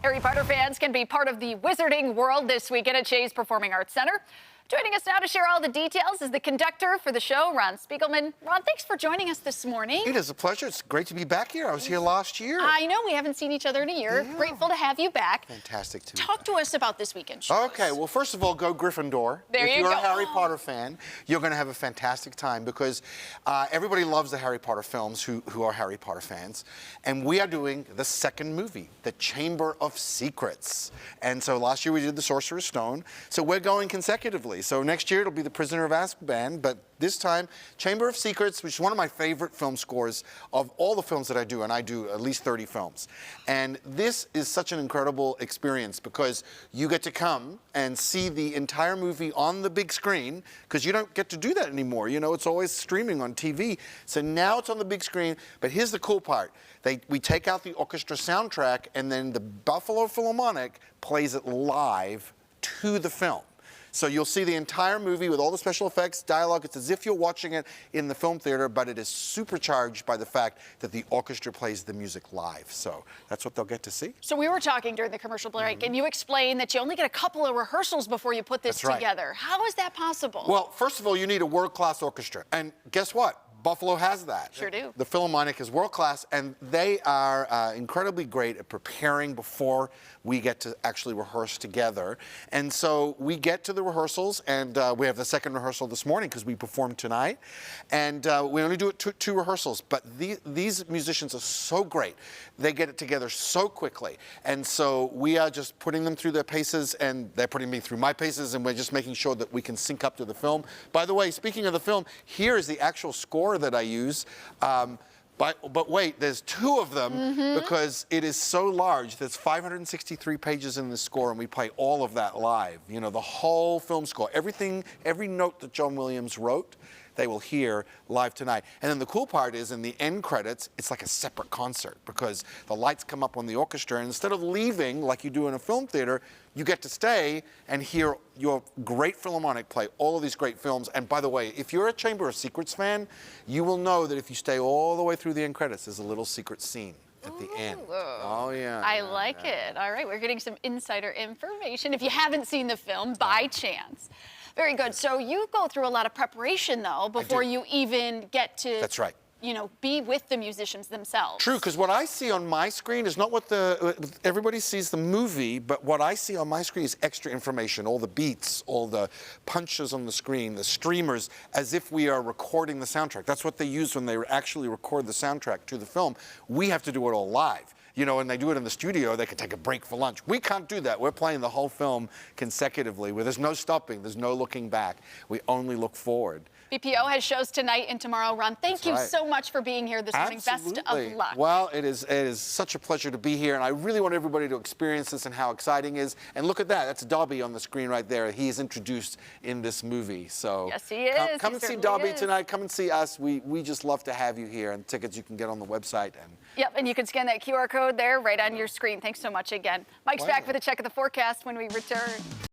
Harry Potter fans can be part of the wizarding world this weekend at Shea's Performing Arts Center. Joining us now to share all the details is the conductor for the show, Ron Spiegelman. Ron, thanks for joining us this morning. It is a pleasure. It's great to be back here. I was here last year. I know, we haven't seen each other in a year. Yeah. Grateful to have you back. Fantastic to Talk to us about this weekend show. Okay, well, first of all, go Gryffindor. There you go. If you're a Harry Potter fan, you're going to have a fantastic time because everybody loves the Harry Potter films who are Harry Potter fans. And we are doing the second movie, The Chamber of Secrets. And so last year we did The Sorcerer's Stone. So we're going consecutively. So next year it'll be The Prisoner of Azkaban, but this time, Chamber of Secrets, which is one of my favorite film scores of all the films that I do, and I do at least 30 films. And this is such an incredible experience because you get to come and see the entire movie on the big screen, because you don't get to do that anymore. You know, it's always streaming on TV. So now it's on the big screen, but here's the cool part. We take out the orchestra soundtrack, and then the Buffalo Philharmonic plays it live to the film. So you'll see the entire movie with all the special effects, dialogue. It's as if you're watching it in the film theater, but it is supercharged by the fact that the orchestra plays the music live. So that's what they'll get to see. So we were talking during the commercial break, and you explained that you only get a couple of rehearsals before you put this together. How is that possible? Well, first of all, you need a world-class orchestra. And guess what? Buffalo has that. Sure do. The Philharmonic is world-class, and they are incredibly great at preparing before we get to actually rehearse together. And so we get to the rehearsals, and we have the second rehearsal this morning because we performed tonight. And we only do it two rehearsals, but these musicians are so great. They get it together so quickly. And so we are just putting them through their paces, and they're putting me through my paces, and we're just making sure that we can sync up to the film. By the way, speaking of the film, here is the actual score that I use. But wait, there's two of them because it is so large. There's 563 pages in the score, and we play all of that live. You know, the whole film score, everything, every note that John Williams wrote, they will hear live tonight. And then the cool part is in the end credits, it's like a separate concert because the lights come up on the orchestra, and instead of leaving like you do in a film theater, you get to stay and hear your great Philharmonic play all of these great films. And by the way, if you're a Chamber of Secrets fan, you will know that if you stay all the way through the end credits, there's a little secret scene at the end. Oh, yeah. I like it. All right, we're getting some insider information if you haven't seen the film by chance. Very good. So you go through a lot of preparation, though, before you even get to... That's right. You know, be with the musicians themselves. True, because what I see on my screen is not what everybody sees the movie, but what I see on my screen is extra information, all the beats, all the punches on the screen, the streamers, as if we are recording the soundtrack. That's what they use when they actually record the soundtrack to the film. We have to do it all live. You know, when they do it in the studio, they can take a break for lunch. We can't do that. We're playing the whole film consecutively, where there's no stopping, there's no looking back. We only look forward. BPO has shows tonight and tomorrow. Ron, thank you so much for being here this morning. Best of luck. Well, it is such a pleasure to be here, and I really want everybody to experience this and how exciting it is. And look at that. That's Dobby on the screen right there. He is introduced in this movie. So yes, he is. Come and see Dobby tonight. Come and see us. We just love to have you here, and tickets you can get on the website. Yep, and you can scan that QR code there right on your screen. Thanks so much again. Mike's back with a check of the forecast when we return.